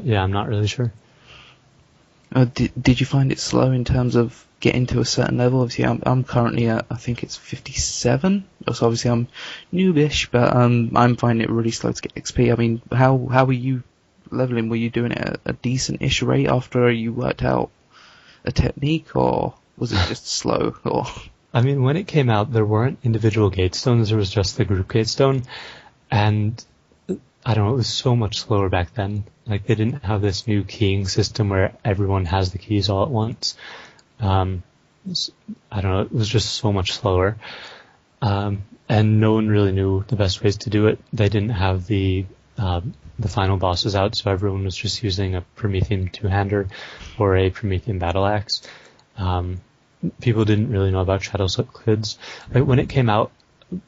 yeah, I'm not really sure. Did you find it slow in terms of getting to a certain level? Obviously, I'm currently at, I think it's 57. So obviously I'm noobish, but I'm finding it really slow to get XP. I mean, how were you leveling? Were you doing it at a decent-ish rate after you worked out a technique, or was it just slow? Or I mean, when it came out, there weren't individual gatestones. There was just the group gatestone, and I don't know, it was so much slower back then. Like, they didn't have this new keying system where everyone has the keys all at once. I don't know, it was just so much slower. And no one really knew the best ways to do it. They didn't have the final bosses out, so everyone was just using a Promethean two-hander or a Promethean battle axe. People didn't really know about Shadow Cyclids. Like, when it came out,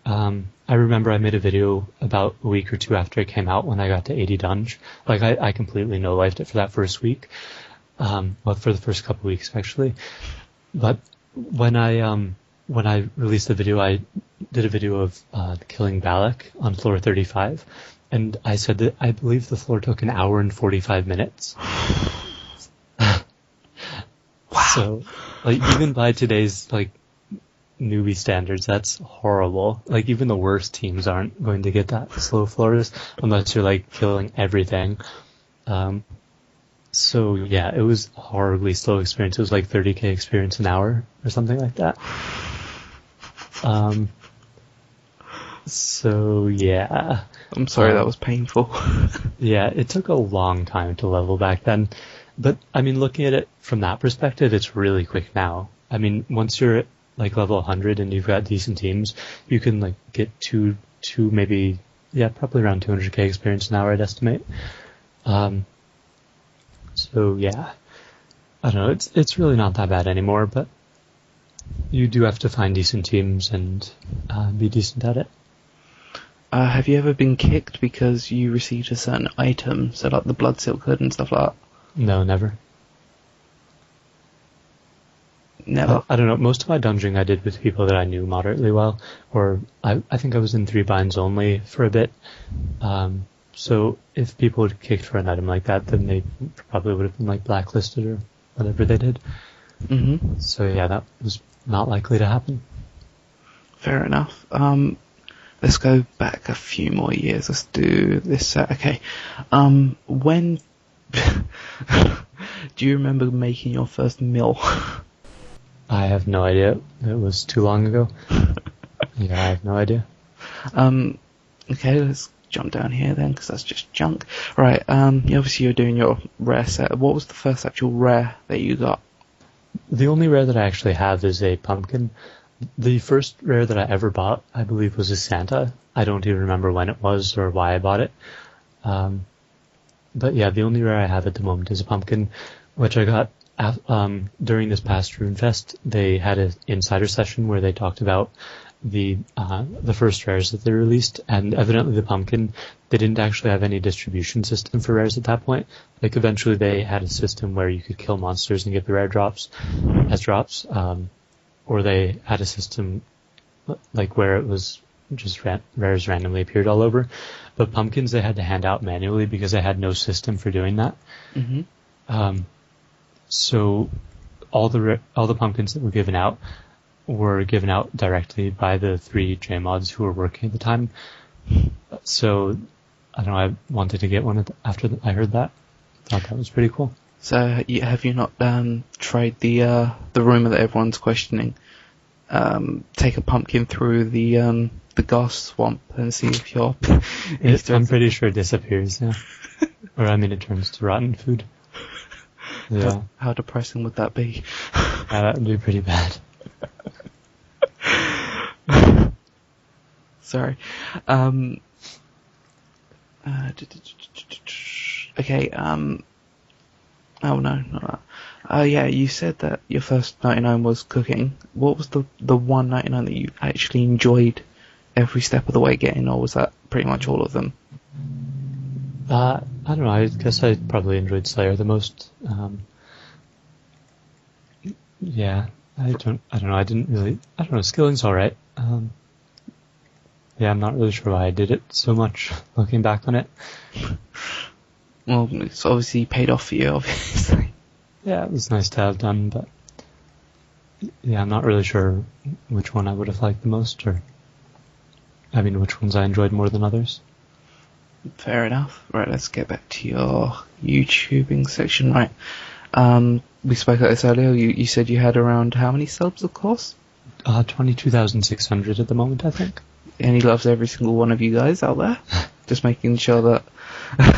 I remember I made a video about a week or two after it came out when I got to 80 dunge. Like, I completely no-lifed it for that first week. Well, for the first couple weeks, actually. But when I released the video, I did a video of killing Balak on floor 35. And I said that I believe the floor took an hour and 45 minutes. wow. So, like, even by today's, like, newbie standards, that's horrible. Like, even the worst teams aren't going to get that slow floors unless you're, like, killing everything. So, yeah, it was a horribly slow experience. It was like 30k experience an hour or something like that. So, yeah. I'm sorry, that was painful. Yeah, it took a long time to level back then. But, I mean, looking at it from that perspective, it's really quick now. I mean, once you're at, like, level 100 and you've got decent teams, you can, like, get to maybe, yeah, probably around 200k experience an hour, I'd estimate. So, yeah. I don't know, it's really not that bad anymore, but you do have to find decent teams and be decent at it. Have you ever been kicked because you received a certain item, so like the Blood Silk Hood and stuff like that? No, never. Never? I don't know, most of my dungeoning I did with people that I knew moderately well, or I think I was in 3 binds only for a bit. So if people had kicked for an item like that, then they probably would have been like blacklisted or whatever they did. Mm-hmm. So yeah, that was not likely to happen. Fair enough. Let's go back a few more years. Let's do this. Okay. When do you remember making your first mill? I have no idea. It was too long ago. Yeah, I have no idea. Okay, let's jump down here then, because that's just junk. Right, obviously you're doing your rare set. What was the first actual rare that you got? The only rare that I actually have is a pumpkin. The first rare that I ever bought, I believe, was a Santa. I don't even remember when it was or why I bought it. But yeah, the only rare I have at the moment is a pumpkin, which I got during this past RuneFest. They had an insider session where they talked about the first rares that they released, and evidently the pumpkin, they didn't actually have any distribution system for rares at that point. Like, eventually they had a system where you could kill monsters and get the rare drops as drops, or they had a system like where it was just rares randomly appeared all over. But pumpkins they had to hand out manually because they had no system for doing that. Mm-hmm. So all the pumpkins that were given out directly by the 3 JMods who were working at the time. So I don't know, I wanted to get one after I heard that. Thought that was pretty cool. So have you not tried the rumor that everyone's questioning? Take a pumpkin through the gas swamp and see if you're... I'm pretty sure it disappears, yeah. Or I mean it turns to rotten food. Yeah. How depressing would that be? Yeah, that would be pretty bad. Sorry. Okay, oh no, not that. Yeah, you said that your first 99 was cooking. What was the 199 that you actually enjoyed every step of the way getting, or was that pretty much all of them? I don't know, I guess I probably enjoyed Slayer the most. Yeah, I don't know, skilling's alright. Yeah, I'm not really sure why I did it so much, looking back on it. Well, it's obviously paid off for you, obviously. Yeah, it was nice to have done, but yeah, I'm not really sure which one I would have liked the most, or I mean, which ones I enjoyed more than others. Fair enough. Right, let's get back to your YouTubing section. Right, we spoke about this earlier. You said you had around how many subs, of course? 22,600 at the moment, I think. And he loves every single one of you guys out there. Just making sure that,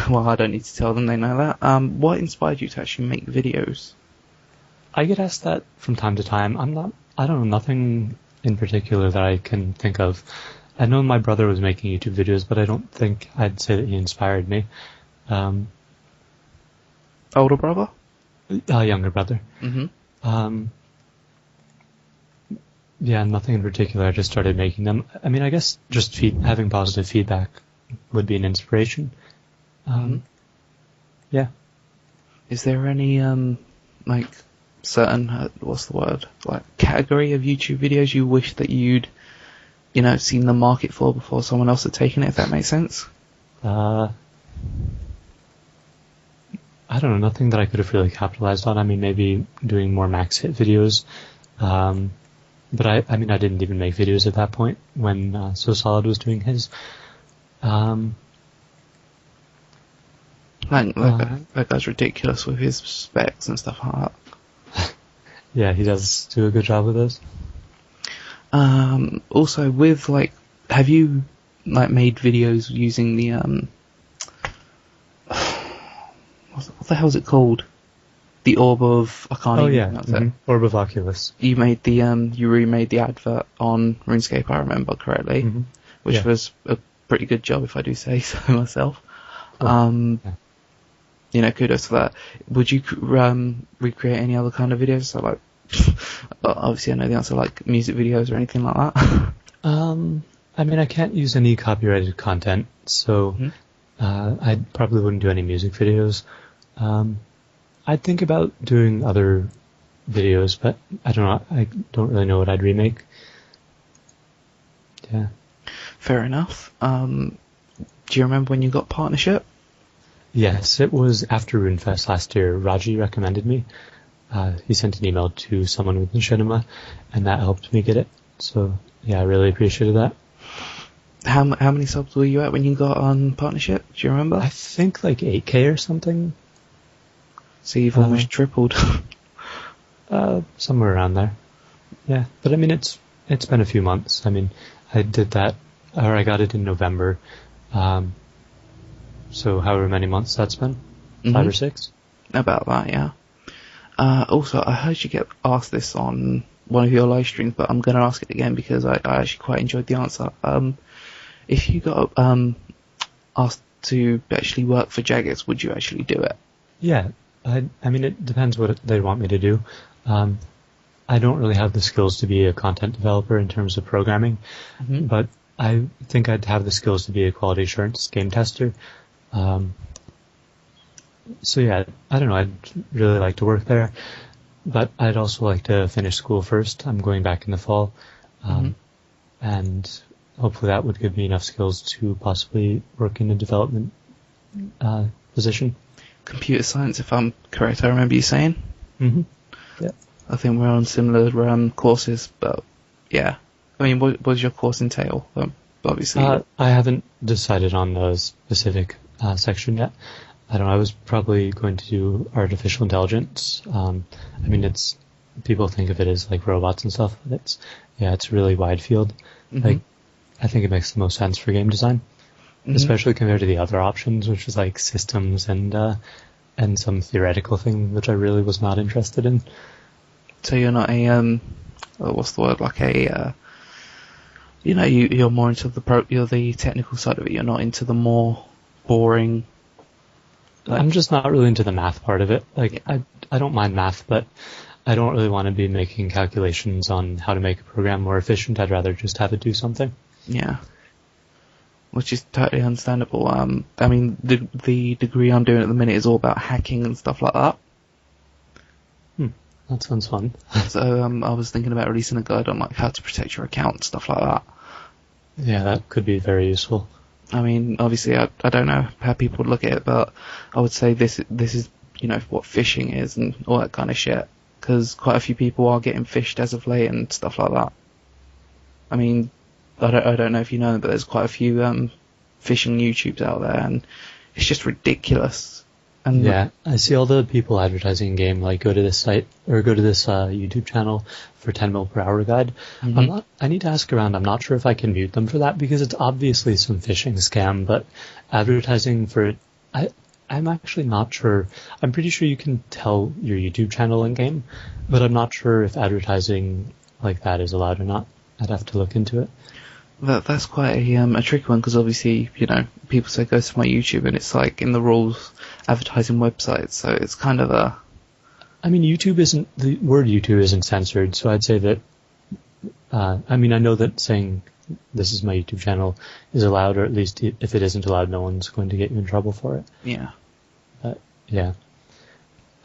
well, I don't need to tell them, they know that. What inspired you to actually make videos? I get asked that from time to time. I don't know, nothing in particular that I can think of. I know my brother was making YouTube videos, but I don't think I'd say that he inspired me. Older brother? Younger brother. Mm-hmm. Yeah, nothing in particular. I just started making them. I mean, I guess just having positive feedback would be an inspiration. Yeah. Is there any, like, certain, what's the word, like, category of YouTube videos you wish that you'd, seen the market for before someone else had taken it, if that makes sense? I don't know, nothing that I could have really capitalized on. I mean, maybe doing more max hit videos. But I mean, I didn't even make videos at that point when So Solid was doing his. That guy's ridiculous with his specs and stuff like that. Yeah, he does do a good job with those. Also, with have you made videos using the what the hell is it called? The orb of Orb of Oculus. You made the you remade the advert on RuneScape, I remember correctly, which was a pretty good job, if I do say so myself. Kudos to that. Would you recreate any other kind of videos? So obviously I know the answer, like music videos or anything like that. I mean, I can't use any copyrighted content, so I probably wouldn't do any music videos. I'd think about doing other videos, but I don't know. I don't really know what I'd remake. Yeah. Fair enough. Do you remember when you got partnership? Yes, it was after RuneFest last year. Raji recommended me. He sent an email to someone with Machinima, and that helped me get it. So, yeah, I really appreciated that. How many subs were you at when you got on partnership? Do you remember? I think like 8K or something. So you've almost tripled. Somewhere around there. Yeah, but I mean, it's been a few months. I mean, I did that, or I got it in November. So however many months that's been? 5 or 6? About that, yeah. Also, I heard you get asked this on one of your live streams, but I'm going to ask it again because I actually quite enjoyed the answer. If you got asked to actually work for Jaggers, would you actually do it? Yeah, I mean, it depends what they want me to do. I don't really have the skills to be a content developer in terms of programming, but I think I'd have the skills to be a quality assurance game tester. So yeah, I don't know, I'd really like to work there, but I'd also like to finish school first. I'm going back in the fall, and hopefully that would give me enough skills to possibly work in a development position. Computer science, if I'm correct, I remember you saying? Mm-hmm. Yeah. I think we're on similar courses, but yeah. I mean, what does your course entail? Obviously. I haven't decided on the specific section yet. I don't know, I was probably going to do artificial intelligence. I mean, people think of it as like robots and stuff, but it's a really wide field. Like, I think it makes the most sense for game design, especially compared to the other options, which is like systems and some theoretical thing, which I really was not interested in. So you're not a what's the word? Like a you're more into you're the technical side of it. You're not into the more boring. I'm just not really into the math part of it. Like, I don't mind math, but I don't really want to be making calculations on how to make a program more efficient. I'd rather just have it do something. Yeah. Which is totally understandable. I mean, the degree I'm doing at the minute is all about hacking and stuff like that. That sounds fun. So I was thinking about releasing a guide on like how to protect your account and stuff like that. Yeah, that could be very useful. I mean, obviously, I don't know how people would look at it, but I would say this is what phishing is and all that kind of shit. Because quite a few people are getting phished as of late and stuff like that. I mean, I don't know if you know, but there's quite a few phishing YouTubes out there, and it's just ridiculous. And yeah, I see all the people advertising in game, like go to this site or go to this YouTube channel for 10 mil per hour guide. I need to ask around. I'm not sure if I can mute them for that because it's obviously some phishing scam, but advertising for it, I'm actually not sure. I'm pretty sure you can tell your YouTube channel in game, but I'm not sure if advertising like that is allowed or not. I'd have to look into it. That's quite a tricky one because obviously, people say go to my YouTube and it's like in the rules advertising websites, so it's kind of a... I mean, the word YouTube isn't censored, so I'd say that, I know that saying this is my YouTube channel is allowed, or at least if it isn't allowed, no one's going to get you in trouble for it. Yeah. But, yeah.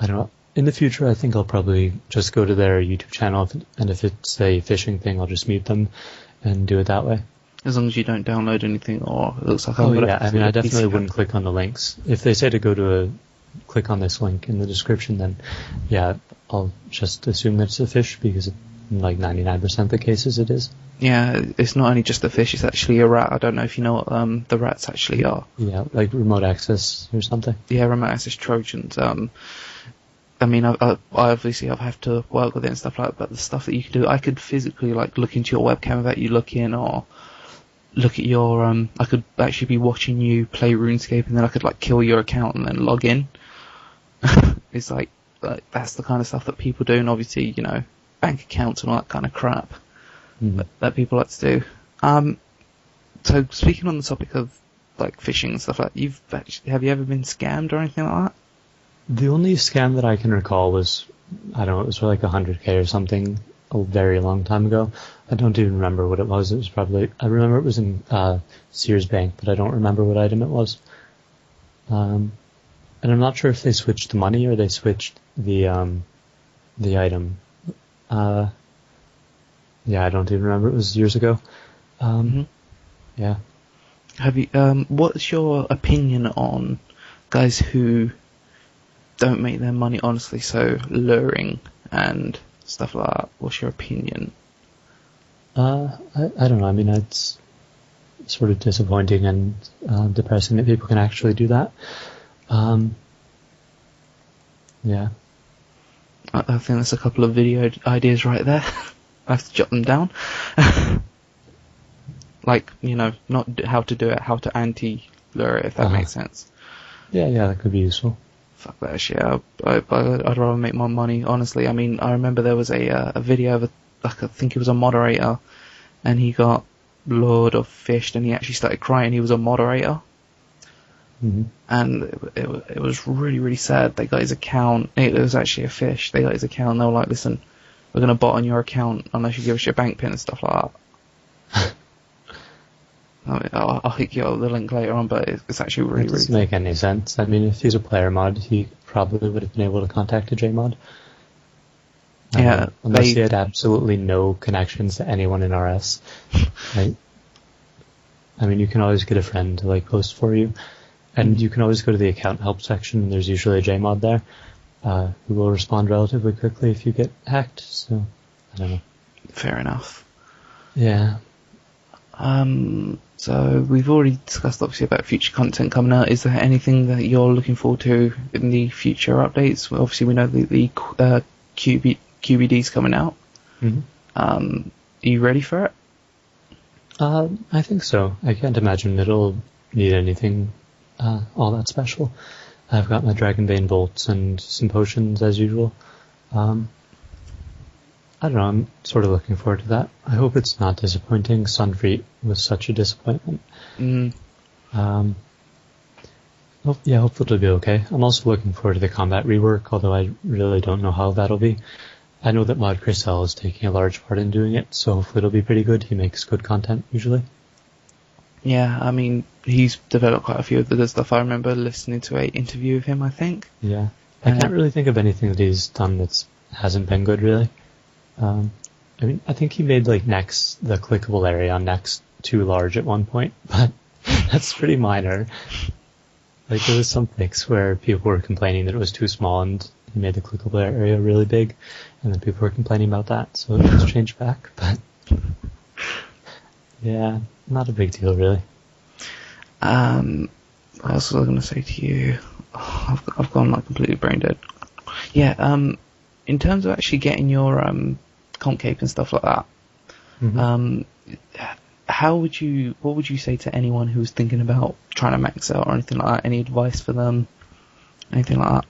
I don't know. In the future, I think I'll probably just go to their YouTube channel, and if it's a phishing thing, I'll just mute them and do it that way. As long as you don't download anything, or it looks like... I definitely wouldn't click on the links. If they say to go to click on this link in the description, then yeah, I'll just assume that it's a fish because in like 99% of the cases it is. Yeah, it's not only just a fish, it's actually a rat. I don't know if you know what the rats actually are. Yeah, like remote access or something. Yeah, remote access Trojans. I mean, I obviously I've have to work with it and stuff like that, but the stuff that you can do, I could physically like look into your webcam without you looking, or look at your, I could actually be watching you play RuneScape and then I could like kill your account and then log in. It's like that's the kind of stuff that people do, and obviously, bank accounts and all that kind of crap that people like to do. So speaking on the topic of like phishing and stuff like that, have you ever been scammed or anything like that? The only scam that I can recall was, I don't know, it was for like 100K or something a very long time ago. I don't even remember what it was. It was probably, I remember it was in Sears Bank, but I don't remember what item it was. And I'm not sure if they switched the money or they switched the item. Yeah, I don't even remember. It was years ago. Yeah. Have you? What's your opinion on guys who don't make their money honestly, so luring and stuff like that? What's your opinion? I don't know. I mean, it's sort of disappointing and depressing that people can actually do that. Yeah. I think there's a couple of video ideas right there. I have to jot them down. Like, not how to do it, how to anti-lure it, if that makes sense. Yeah, that could be useful. Fuck that shit. I'd rather make my money, honestly. I mean, I remember there was a video of like I think he was a moderator, and he got lured or fished, and he actually started crying. He was a moderator. Mm-hmm. And it was really, really sad. They got his account. It was actually a fish. They got his account, and they were like, listen, we're going to bot on your account unless you give us your bank pin and stuff like that. I'll hook you up with the link later on, but it's actually really, It doesn't really... make any sense. I mean, if he's a player mod, he probably would have been able to contact a JMod. Yeah, unless he had absolutely no connections to anyone in RS. Right? I mean, you can always get a friend to like post for you, and you can always go to the account help section, and there's usually a JMod there who will respond relatively quickly if you get hacked. So, I don't know. Fair enough. Yeah. So we've already discussed obviously about future content coming out. Is there anything that you're looking forward to in the future updates? Well, obviously we know the QBD's coming out. Mm-hmm. Are you ready for it? I think so. I can't imagine it'll need anything all that special. I've got my Dragonbane bolts and some potions as usual. I don't know, I'm sort of looking forward to that. I hope it's not disappointing. Sunfreet was such a disappointment. Hopefully it'll be okay. I'm also looking forward to the combat rework, although I really don't know how that'll be. I know that Mod Crystal is taking a large part in doing it, so hopefully it'll be pretty good. He makes good content, usually. Yeah, I mean, he's developed quite a few of the good stuff. I remember listening to an interview with him, I think. Yeah. I can't really think of anything that he's done that hasn't been good, really. I mean, I think he made like the clickable area on Next too large at one point, but that's pretty minor. Like there was some fix where people were complaining that it was too small, and he made the clickable area really big, and then people were complaining about that, so it was changed back. But yeah, not a big deal really. What else was I going to say to you? Oh, I've gone like completely brain dead. Yeah, in terms of actually getting your comp cape and stuff like that, Mm-hmm. what would you say to anyone who's thinking about trying to max out or anything like that? Any advice for them? Anything like that?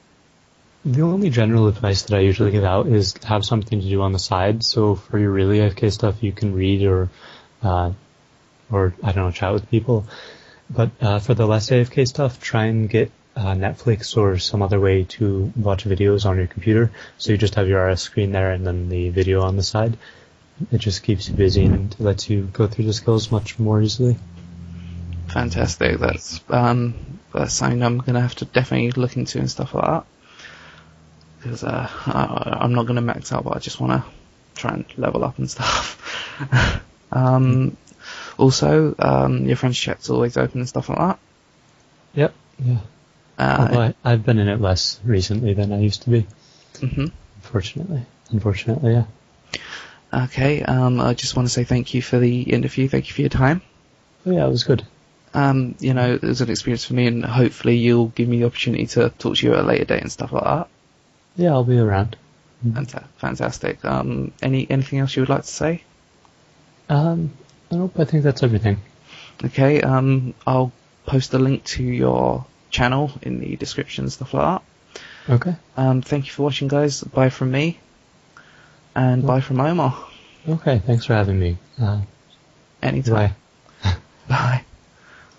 The only general advice that I usually give out is have something to do on the side. So for your really AFK stuff, you can read or I don't know, chat with people. But for the less AFK stuff, try and get Netflix or some other way to watch videos on your computer. So you just have your RS screen there and then the video on the side. It just keeps you busy and lets you go through the skills much more easily. Fantastic. That's something I'm going to have to definitely look into and stuff like that. Because I'm not going to max out, but I just want to try and level up and stuff. Also, your friends chat's always open and stuff like that. Yep, yeah. Although I've been in it less recently than I used to be. Mm-hmm. Unfortunately, yeah. Okay, I just want to say thank you for the interview. Thank you for your time. Oh, yeah, it was good. It was an experience for me, and hopefully you'll give me the opportunity to talk to you at a later date and stuff like that. Yeah, I'll be around. Fantastic. Anything else you would like to say? Nope, I think that's everything. Okay, I'll post a link to your channel in the description, stuff like that. Okay. Thank you for watching, guys. Bye from me, and bye from Omar. Okay, thanks for having me. Anytime. Bye. Bye.